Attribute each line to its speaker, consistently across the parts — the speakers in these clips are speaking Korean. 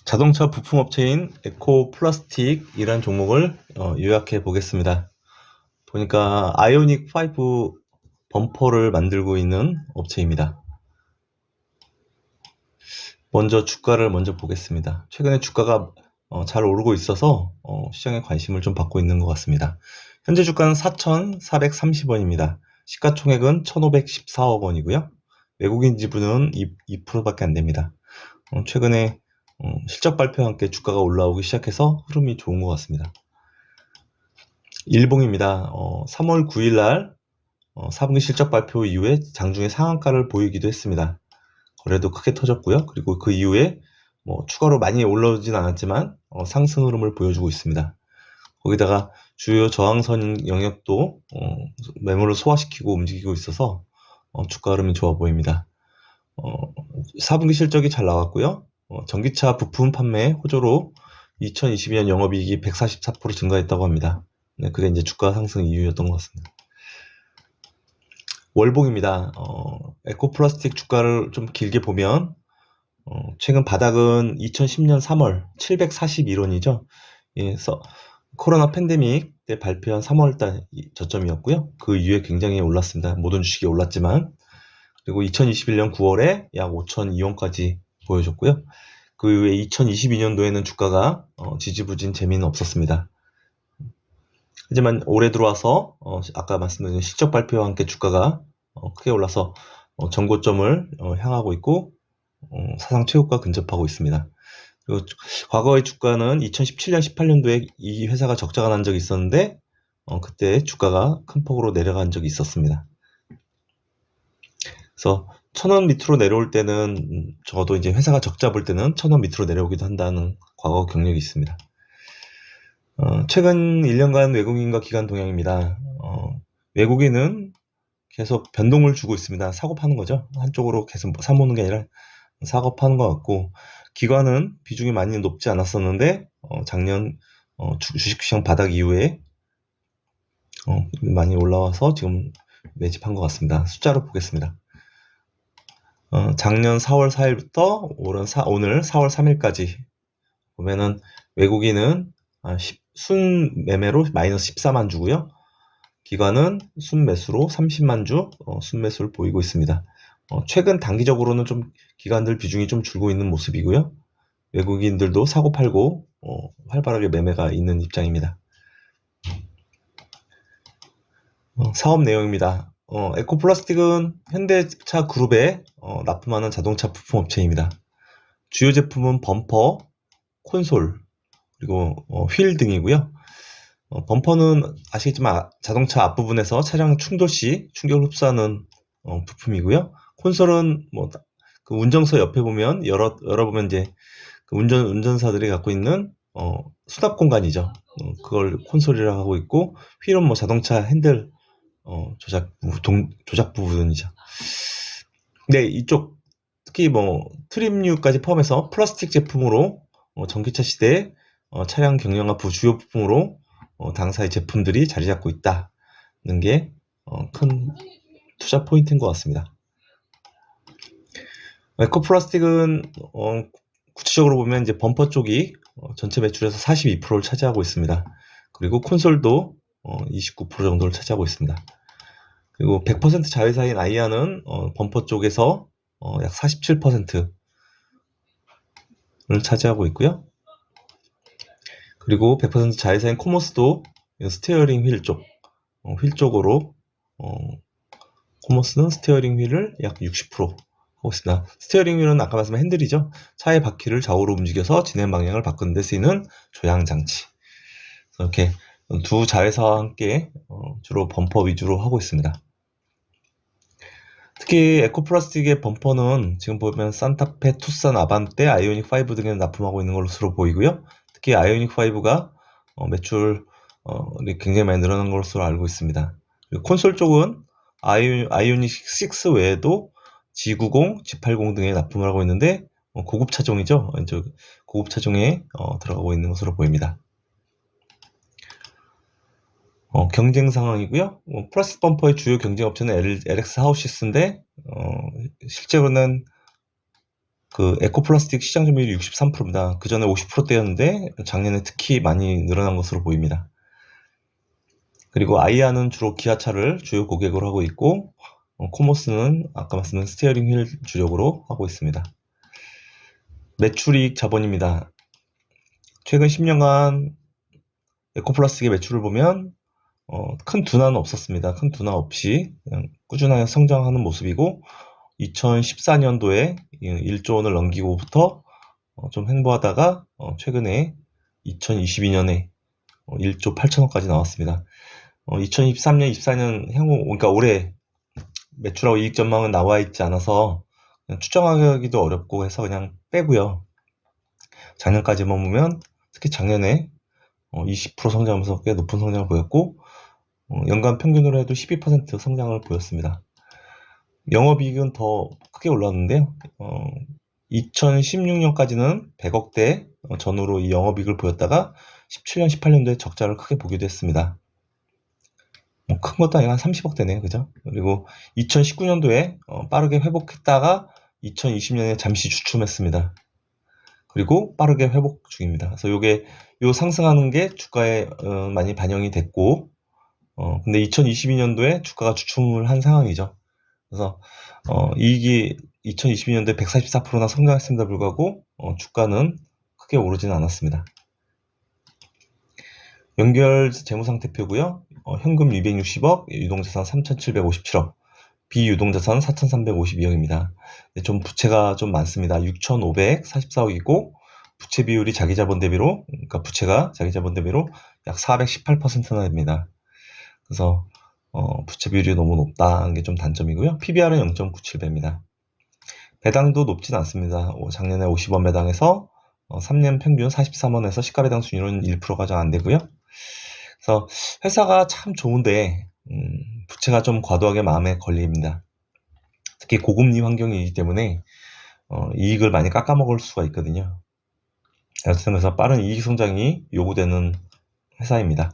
Speaker 1: 자동차 부품 업체인 에코플라스틱이라는 종목을 요약해 보겠습니다. 보니까 아이오닉 5 범퍼를 만들고 있는 업체입니다. 먼저 주가를 보겠습니다. 최근에 주가가 잘 오르고 있어서 시장에 관심을 좀 받고 있는 것 같습니다. 현재 주가는 4,430원입니다. 시가총액은 1,514억 원이고요. 외국인 지분은 2%밖에 안 됩니다. 최근에 실적 발표와 함께 주가가 올라오기 시작해서 흐름이 좋은 것 같습니다. 일봉입니다. 3월 9일 날 4분기 실적 발표 이후에 장중에 상한가를 보이기도 했습니다. 거래도 크게 터졌고요. 그리고 그 이후에 추가로 많이 올라오진 않았지만 상승 흐름을 보여주고 있습니다. 거기다가 주요 저항선 영역도 매물을 소화시키고 움직이고 있어서 주가 흐름이 좋아 보입니다. 4분기 실적이 잘 나왔고요. 전기차 부품 판매 호조로 2022년 영업이익이 144% 증가했다고 합니다. 네, 그게 이제 주가 상승 이유였던 것 같습니다. 월봉입니다. 에코플라스틱 주가를 좀 길게 보면 최근 바닥은 2010년 3월 741원이죠. 그래서 코로나 팬데믹 때 발표한 3월달 저점이었고요. 그 이후에 굉장히 올랐습니다. 모든 주식이 올랐지만. 그리고 2021년 9월에 약 5,002원까지 보여줬고요. 그 이후에 2022년도에는 주가가 지지부진 재미는 없었습니다. 하지만 올해 들어와서 아까 말씀드린 실적 발표와 함께 주가가 크게 올라서 전고점을 향하고 있고 사상 최고가 근접하고 있습니다. 그리고 과거의 주가는 2017년, 18년도에 이 회사가 적자가 난 적이 있었는데 그때 주가가 큰 폭으로 내려간 적이 있었습니다. 그래서 1,000원 밑으로 내려올 때는 적어도 이제 회사가 적자 볼 때는 1,000원 밑으로 내려오기도 한다는 과거 경력이 있습니다. 최근 1년간 외국인과 기관 동향입니다. 외국인은 계속 변동을 주고 있습니다. 사고 파는 거죠. 한쪽으로 계속 사모는 게 아니라 사고 파는 것 같고, 기관은 비중이 많이 높지 않았었는데 작년 주식시장 바닥 이후에 많이 올라와서 지금 매집한 것 같습니다. 숫자로 보겠습니다. 작년 4월 4일부터 오늘 4월 3일까지 보면은 외국인은 순 매매로 마이너스 14만 주고요. 기관은 순 매수로 30만 주 순 매수를 보이고 있습니다. 최근 단기적으로는 좀 기관들 비중이 좀 줄고 있는 모습이고요. 외국인들도 사고 팔고 활발하게 매매가 있는 입장입니다. 사업 내용입니다. 에코플라스틱은 현대차 그룹에 납품하는 자동차 부품 업체입니다. 주요 제품은 범퍼, 콘솔, 그리고 휠 등이고요. 범퍼는 아시겠지만 자동차 앞부분에서 차량 충돌 시 충격을 흡수하는 부품이고요. 콘솔은 그 운전석 옆에 보면 열어보면 이제 그 운전사들이 갖고 있는 수납 공간이죠. 그걸 콘솔이라고 하고 있고, 휠은 자동차 핸들 조작 부분이죠. 네, 이쪽 특히 트림류까지 포함해서 플라스틱 제품으로 전기차 시대에 차량 경량화 주요 부품으로 당사의 제품들이 자리 잡고 있다는 게 큰 투자 포인트인 것 같습니다. 에코플라스틱은 구체적으로 보면 이제 범퍼 쪽이 전체 매출에서 42%를 차지하고 있습니다. 그리고 콘솔도 29% 정도를 차지하고 있습니다. 그리고 100% 자회사인 아이아는 범퍼 쪽에서 약 47%를 차지하고 있고요. 그리고 100% 자회사인 코머스도 스티어링 휠 쪽으로 코머스는 스티어링 휠을 약 60% 하고 있습니다. 스티어링 휠은 아까 말씀한 핸들이죠. 차의 바퀴를 좌우로 움직여서 진행 방향을 바꾸는 데 쓰이는 조향 장치. 이렇게 두 자회사와 함께 주로 범퍼 위주로 하고 있습니다. 특히 에코플라스틱의 범퍼는 지금 보면 산타페, 투싼, 아반떼, 아이오닉 5 등에 납품하고 있는 것으로 보이고요. 특히 아이오닉 5가 매출이 굉장히 많이 늘어난 것으로 알고 있습니다. 그리고 콘솔 쪽은 아이오닉 6 외에도 G90, G80 등에 납품을 하고 있는데 고급 차종이죠. 고급 차종에 들어가고 있는 것으로 보입니다. 경쟁 상황이고요. 플라스틱 범퍼의 주요 경쟁 업체는 LX 하우시스인데 실제로는 그 에코플라스틱 시장 점유율이 63%입니다. 그 전에 50%대였는데 작년에 특히 많이 늘어난 것으로 보입니다. 그리고 아이아는 주로 기아차를 주요 고객으로 하고 있고, 코모스는 아까 말씀드린 스티어링 휠 주력으로 하고 있습니다. 매출이익 자본입니다. 최근 10년간 에코플라스틱의 매출을 보면 큰 둔화는 없었습니다. 큰 둔화 없이 그냥 꾸준하게 성장하는 모습이고, 2014년도에 1조 원을 넘기고부터 좀 횡보하다가 최근에 2022년에 1조 8천원까지 나왔습니다. 2023년, 24년 향후, 그러니까 올해 매출하고 이익 전망은 나와 있지 않아서 그냥 추정하기도 어렵고 해서 그냥 빼고요. 작년까지만 보면 특히 작년에 20% 성장하면서 꽤 높은 성장을 보였고, 연간 평균으로 해도 12% 성장을 보였습니다. 영업이익은 더 크게 올랐는데요. 2016년까지는 100억대 전후로 이 영업이익을 보였다가 17년, 18년도에 적자를 크게 보기도 했습니다. 큰 것도 아니고 한 30억대네요. 그죠? 그리고 2019년도에 빠르게 회복했다가 2020년에 잠시 주춤했습니다. 그리고 빠르게 회복 중입니다. 그래서 요 상승하는 게 주가에 많이 반영이 됐고, 근데 2022년도에 주가가 주춤을 한 상황이죠. 그래서 이익이 2022년도에 144%나 성장했음에도 불구하고 주가는 크게 오르지는 않았습니다. 연결 재무상태표고요. 현금 260억, 유동자산 3,757억, 비유동자산 4,352억입니다. 좀 부채가 좀 많습니다. 6,544억이고 부채 비율이 자기자본 대비로, 그러니까 부채가 자기자본 대비로 약 418%나 됩니다. 그래서 부채 비율이 너무 높다는 게 좀 단점이고요. PBR은 0.97배입니다. 배당도 높진 않습니다. 작년에 50원 배당에서 3년 평균 43원에서 시가 배당 수익률은 1%가 잘 안 되고요. 그래서 회사가 참 좋은데 부채가 좀 과도하게 마음에 걸립니다. 특히 고금리 환경이기 때문에 이익을 많이 깎아먹을 수가 있거든요. 그래서 빠른 이익 성장이 요구되는 회사입니다.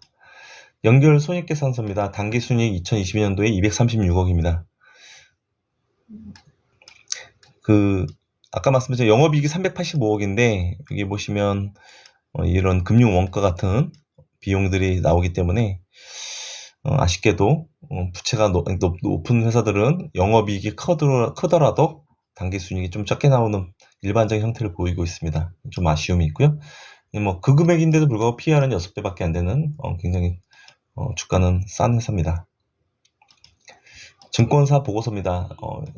Speaker 1: 연결 손익계산서입니다. 당기순이익 2022년도에 236억입니다. 아까 말씀드린 영업이익이 385억인데 여기 보시면 이런 금융 원가 같은 비용들이 나오기 때문에 아쉽게도 부채가 높은 회사들은 영업이익이 크더라도 당기순이익이 좀 적게 나오는 일반적인 형태를 보이고 있습니다. 좀 아쉬움이 있고요. 그 금액인데도 불구하고 PR은 6배밖에 안 되는 굉장히 주가는 싼 회사입니다. 증권사 보고서입니다.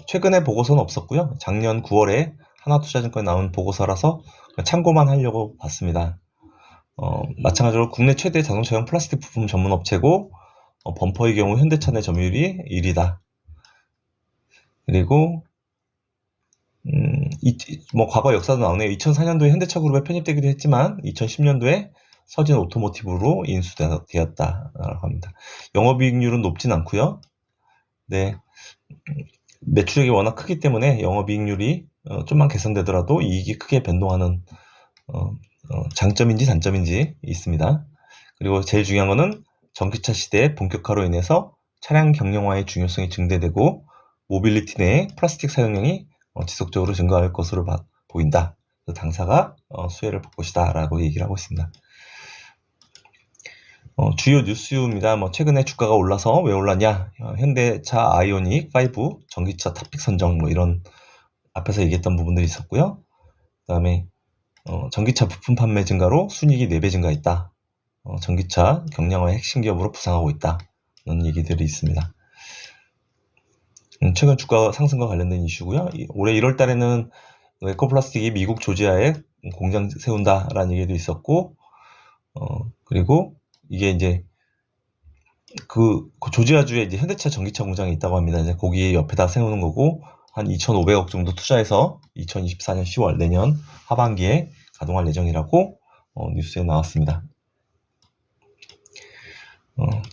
Speaker 1: 최근에 보고서는 없었고요. 작년 9월에 하나투자증권에 나온 보고서라서 참고만 하려고 봤습니다. 마찬가지로 국내 최대 자동차용 플라스틱 부품 전문 업체고 범퍼의 경우 현대차 내 점유율이 1위다. 그리고 과거 역사도 나오네요. 2004년도에 현대차 그룹에 편입되기도 했지만 2010년도에 서진 오토모티브로 인수되었다라고 합니다. 영업이익률은 높진 않고요. 네, 매출액이 워낙 크기 때문에 영업이익률이 좀만 개선되더라도 이익이 크게 변동하는 장점인지 단점인지 있습니다. 그리고 제일 중요한 거는 전기차 시대의 본격화로 인해서 차량 경량화의 중요성이 증대되고 모빌리티 내에 플라스틱 사용량이 지속적으로 증가할 것으로 보인다. 당사가 수혜를 볼 것이다 라고 얘기를 하고 있습니다. 주요 뉴스입니다. 최근에 주가가 올라서 왜 올랐냐? 현대차 아이오닉 5 전기차 탑픽 선정 이런 앞에서 얘기했던 부분들이 있었고요. 그 다음에 전기차 부품 판매 증가로 순이익이 4배 증가했다. 전기차 경량화의 핵심 기업으로 부상하고 있다. 이런 얘기들이 있습니다. 최근 주가 상승과 관련된 이슈고요. 올해 1월 달에는 에코플라스틱이 미국 조지아에 공장 세운다라는 얘기도 있었고, 그리고 이게 이제 그 조지아주에 이제 현대차 전기차 공장이 있다고 합니다. 이제 거기 옆에다 세우는 거고 한 2,500억 정도 투자해서 2024년 10월 내년 하반기에 가동할 예정이라고 뉴스에 나왔습니다.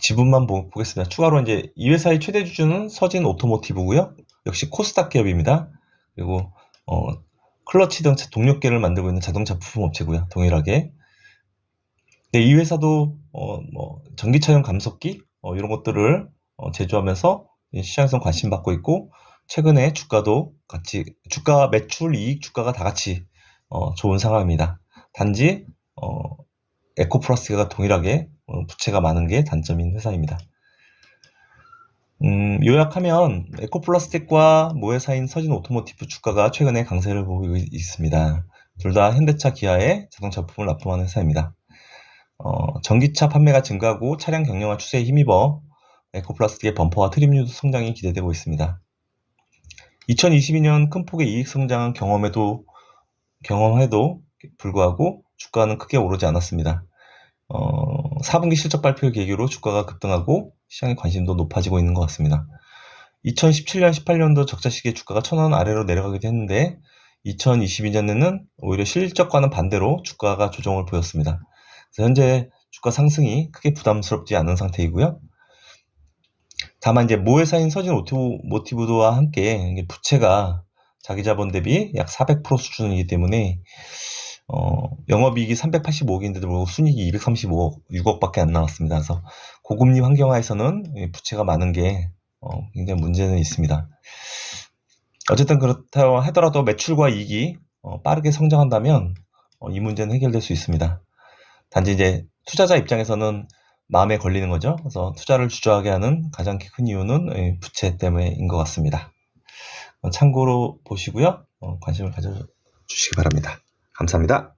Speaker 1: 지분만 보겠습니다. 추가로 이제 이 회사의 최대 주주는 서진 오토모티브고요. 역시 코스닥 기업입니다. 그리고 클러치 등 동력계를 만들고 있는 자동차 부품 업체고요. 동일하게. 네, 이 회사도 전기차용 감속기 이런 것들을 제조하면서 시장에서 관심 받고 있고 최근에 주가도 같이 주가, 매출, 이익, 주가가 다 같이 좋은 상황입니다. 단지 에코플라스틱과 동일하게 부채가 많은 게 단점인 회사입니다. 요약하면 에코플라스틱과 모회사인 서진 오토모티브 주가가 최근에 강세를 보이고 있습니다. 둘 다 현대차, 기아의 자동차 부품을 납품하는 회사입니다. 전기차 판매가 증가하고 차량 경량화 추세에 힘입어 에코플라스틱의 범퍼와 트림류 성장이 기대되고 있습니다. 2022년 큰 폭의 이익 성장을 경험해도 불구하고 주가는 크게 오르지 않았습니다. 4분기 실적 발표를 계기로 주가가 급등하고 시장의 관심도 높아지고 있는 것 같습니다. 2017년, 18년도 적자 시기에 주가가 1,000원 아래로 내려가기도 했는데 2022년에는 오히려 실적과는 반대로 주가가 조정을 보였습니다. 그래서 현재 주가 상승이 크게 부담스럽지 않은 상태이고요. 다만 이제 모회사인 서진 오토모티브와 함께 부채가 자기 자본 대비 약 400% 수준이기 때문에 영업이익이 385억인데도 불구하고 순이익이 235억밖에 안 나왔습니다. 그래서 고금리 환경하에서는 부채가 많은 게 굉장히 문제는 있습니다. 어쨌든 그렇다고 하더라도 매출과 이익이 빠르게 성장한다면 이 문제는 해결될 수 있습니다. 단지 이제 투자자 입장에서는 마음에 걸리는 거죠. 그래서 투자를 주저하게 하는 가장 큰 이유는 부채 때문인 것 같습니다. 참고로 보시고요. 관심을 가져주시기 바랍니다. 감사합니다.